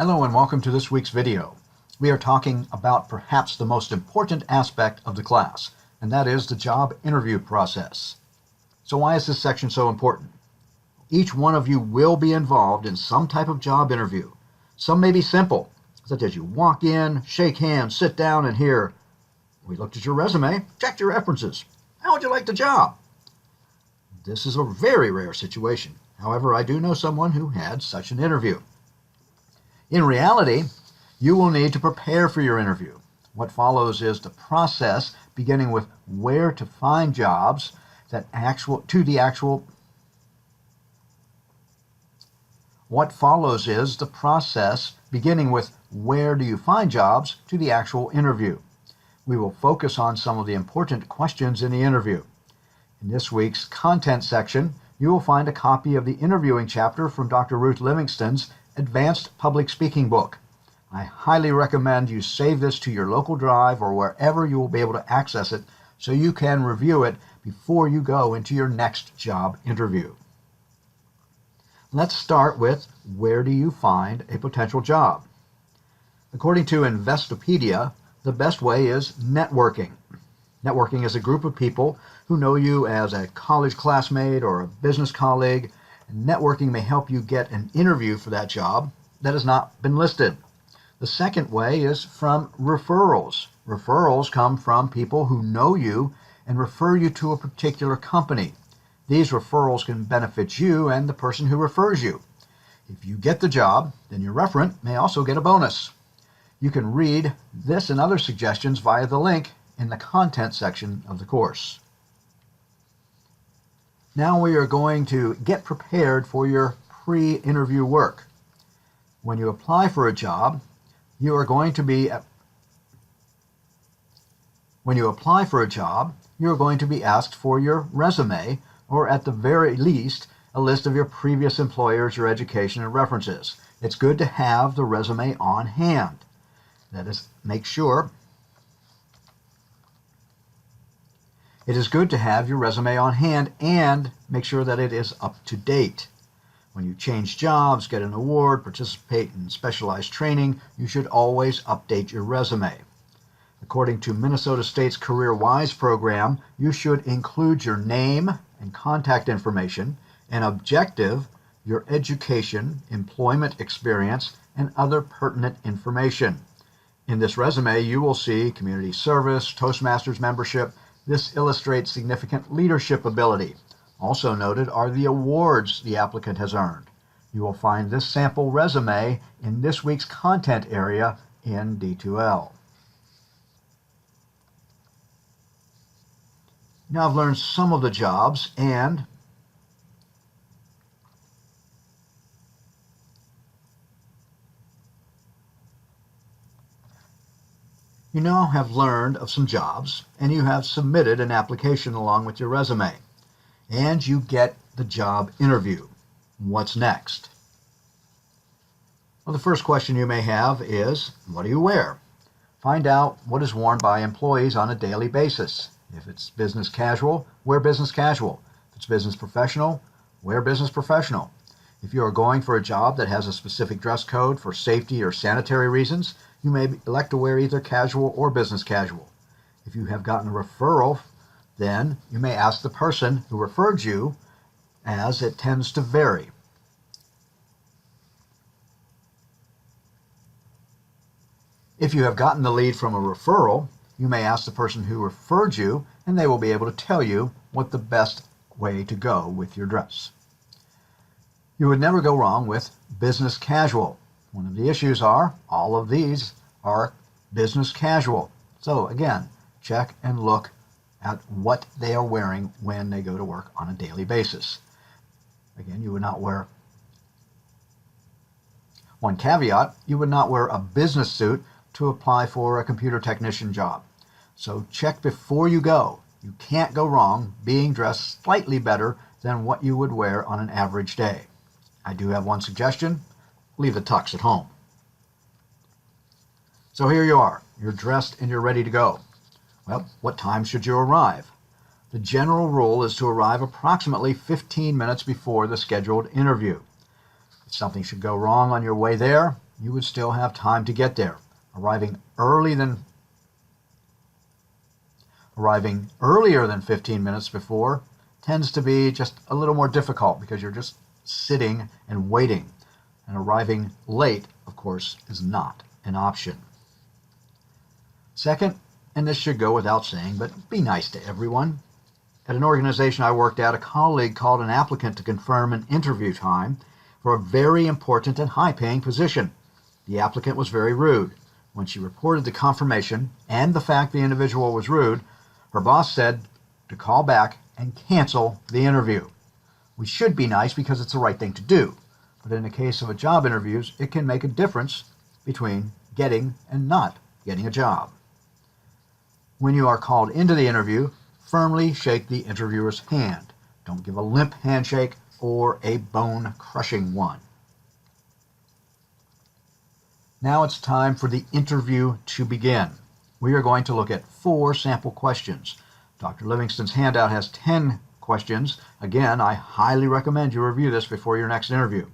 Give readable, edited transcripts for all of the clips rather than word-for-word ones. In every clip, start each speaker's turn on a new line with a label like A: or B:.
A: Hello and welcome to this week's video. We are talking about perhaps the most important aspect of the class, and that is the job interview process. So why is this section so important? Each one of you will be involved in some type of job interview. Some may be simple, such as you walk in, shake hands, sit down, and hear, "We looked at your resume, checked your references. How would you like the job?" This is a very rare situation. However, I do know someone who had such an interview. In reality, you will need to prepare for your interview. What follows is the process beginning with where to find jobs What follows is the process beginning with where do you find jobs to the actual interview. We will focus on some of the important questions in the interview. In this week's content section, you will find a copy of the interviewing chapter from Dr. Ruth Livingston's Advanced Public Speaking book. I highly recommend you save this to your local drive or wherever you will be able to access it so you can review it before you go into your next job interview. Let's start with, where do you find a potential job? According to Investopedia, the best way is networking. Networking is a group of people who know you as a college classmate or a business colleague. Networking may help you get an interview for that job that has not been listed. The second way is from referrals. Referrals come from people who know you and refer you to a particular company. These referrals can benefit you and the person who refers you. If you get the job, then your referent may also get a bonus. You can read this and other suggestions via the link in the content section of the course. Now we are going to get prepared for your pre-interview work. When you apply for a job, you are going to be asked for your resume, or at the very least, a list of your previous employers, your education, and references. It's good to have the resume on hand. That is, It is good to have your resume on hand and make sure that it is up to date. When you change jobs, get an award, participate in specialized training, you should always update your resume. According to Minnesota State's CareerWise program, you should include your name and contact information, an objective, your education, employment experience, and other pertinent information. In this resume, you will see community service, Toastmasters membership. This illustrates significant leadership ability. Also noted are the awards the applicant has earned. You will find this sample resume in this week's content area in D2L. Now I've learned some of the jobs, and you now have learned of some jobs, and you have submitted an application along with your resume, and you get the job interview. What's next? Well, the first question you may have is, what do you wear? Find out what is worn by employees on a daily basis. If it's business casual, wear business casual. If it's business professional, wear business professional. If you are going for a job that has a specific dress code for safety or sanitary reasons, you may elect to wear either casual or business casual. If you have gotten a referral, then you may ask the person who referred you, as it tends to vary. If you have gotten the lead from a referral, you may ask the person who referred you, and they will be able to tell you what the best way to go with your dress. You would never go wrong with business casual. One of the issues are, all of these are business casual. So again, check and look at what they are wearing when they go to work on a daily basis. Again, you would not wear, one caveat, you would not wear a business suit to apply for a computer technician job. So check before you go. You can't go wrong being dressed slightly better than what you would wear on an average day. I do have one suggestion: leave the tux at home. So here you are. You're dressed and you're ready to go. Well, what time should you arrive? The general rule is to arrive approximately 15 minutes before the scheduled interview. If something should go wrong on your way there, you would still have time to get there. Arriving earlier than 15 minutes before tends to be just a little more difficult because you're just sitting and waiting. And arriving late, of course, is not an option. Second, and this should go without saying, but be nice to everyone. At an organization I worked at, a colleague called an applicant to confirm an interview time for a very important and high-paying position. The applicant was very rude. When she reported the confirmation and the fact the individual was rude, her boss said to call back and cancel the interview. We should be nice because it's the right thing to do, but in the case of job interviews, it can make a difference between getting and not getting a job. When you are called into the interview, firmly shake the interviewer's hand. Don't give a limp handshake or a bone-crushing one. Now it's time for the interview to begin. We are going to look at 4 sample questions. Dr. Livingston's handout has 10 questions. Again, I highly recommend you review this before your next interview.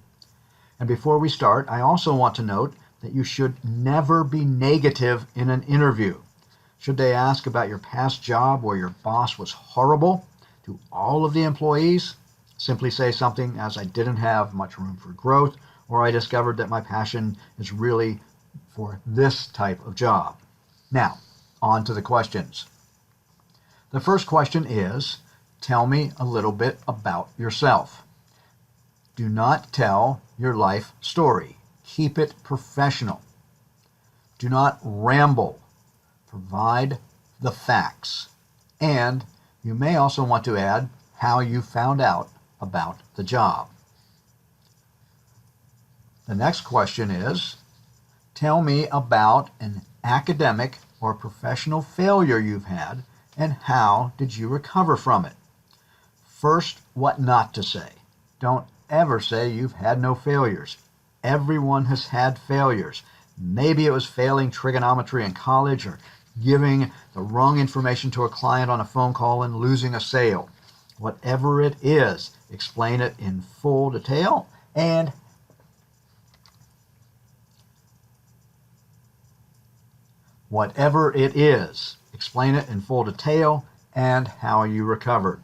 A: And before we start, I also want to note that you should never be negative in an interview. Should they ask about your past job where your boss was horrible to all of the employees, simply say something as I didn't have much room for growth, or I discovered that my passion is really for this type of job. Now, on to the questions. The first question is, tell me a little bit about yourself. Do not tell your life story. Keep it professional. Do not ramble. Provide the facts. And you may also want to add how you found out about the job. The next question is, tell me about an academic or professional failure you've had and how did you recover from it? First, what not to say. Don't ever say you've had no failures. Everyone has had failures. Maybe it was failing trigonometry in college or giving the wrong information to a client on a phone call and losing a sale. Whatever it is, explain it in full detail and how you recovered.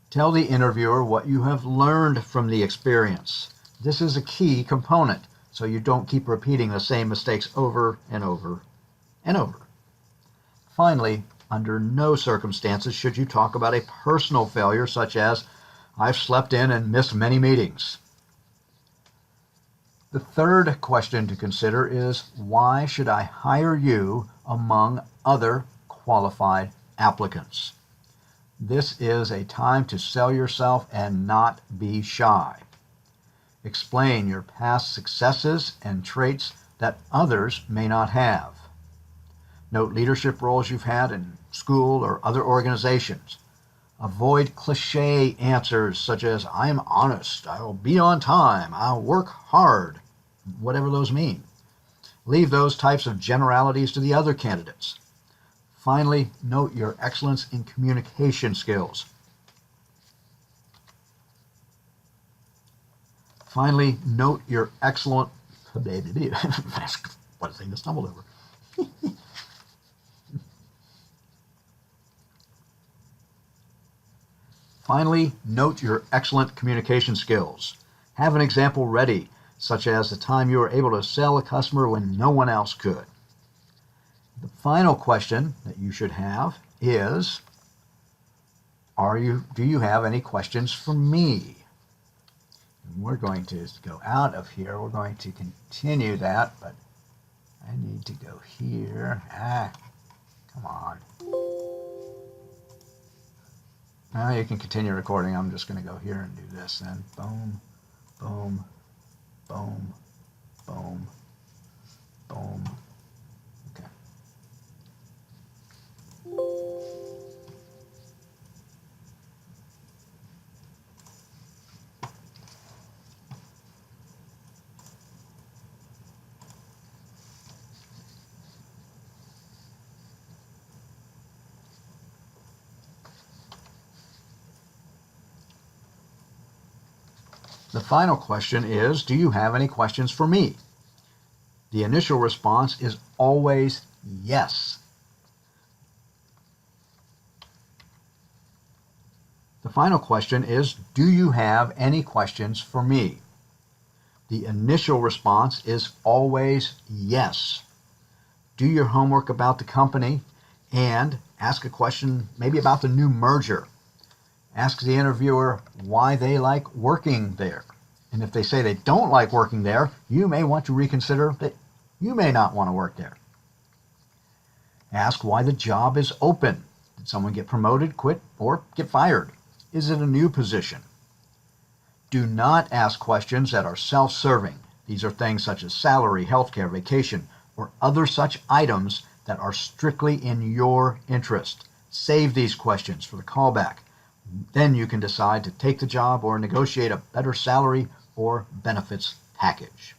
A: Tell the interviewer what you have learned from the experience. This is a key component, so you don't keep repeating the same mistakes over and over and over. Finally, under no circumstances should you talk about a personal failure such as, I've slept in and missed many meetings. The third question to consider is, why should I hire you among other qualified applicants? This is a time to sell yourself and not be shy. Explain your past successes and traits that others may not have. Note leadership roles you've had in school or other organizations. Avoid cliche answers such as, I am honest, I'll be on time, I'll work hard, whatever those mean. Leave those types of generalities to the other candidates. Finally, note your excellence in communication skills. Finally, note your excellent... What a thing to stumble over. Finally, note your excellent communication skills. Have an example ready, such as the time you were able to sell a customer when no one else could. The final question that you should have is, do you have any questions for me? And we're going to go out of here. We're going to continue that, but I need to go here. Come on. Now you can continue recording. I'm just going to go here and do this then. Boom, boom, boom, boom, boom. Okay. The final question is, do you have any questions for me? The initial response is always yes. The final question is, do you have any questions for me? The initial response is always yes. Do your homework about the company and ask a question maybe about the new merger. Ask the interviewer why they like working there. And if they say they don't like working there, you may want to reconsider that you may not want to work there. Ask why the job is open. Did someone get promoted, quit, or get fired? Is it a new position? Do not ask questions that are self-serving. These are things such as salary, healthcare, vacation, or other such items that are strictly in your interest. Save these questions for the callback. Then you can decide to take the job or negotiate a better salary or benefits package.